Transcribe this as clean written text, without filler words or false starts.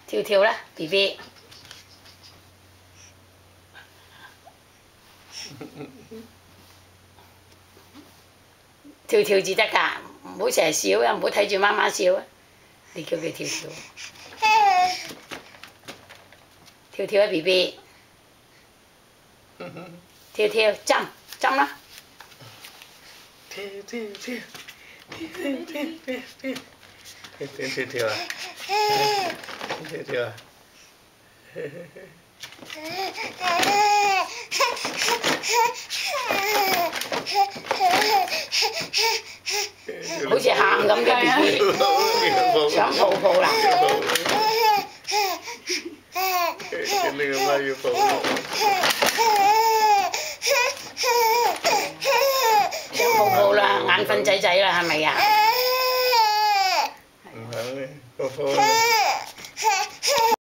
跳跳啦 ，BB。跳跳至得㗎，唔好成日笑啊！唔好睇住媽媽笑啊！你叫佢跳跳，跳跳啊 BB， 跳跳針針啦！跳跳跳跳跳跳跳跳跳啊！跳跳啊！好似喊咁嘅 BB， 想抱抱啦！你個媽要抱我。想抱抱啦，眼瞓仔仔啦，係咪啊？唔肯咧，抱抱。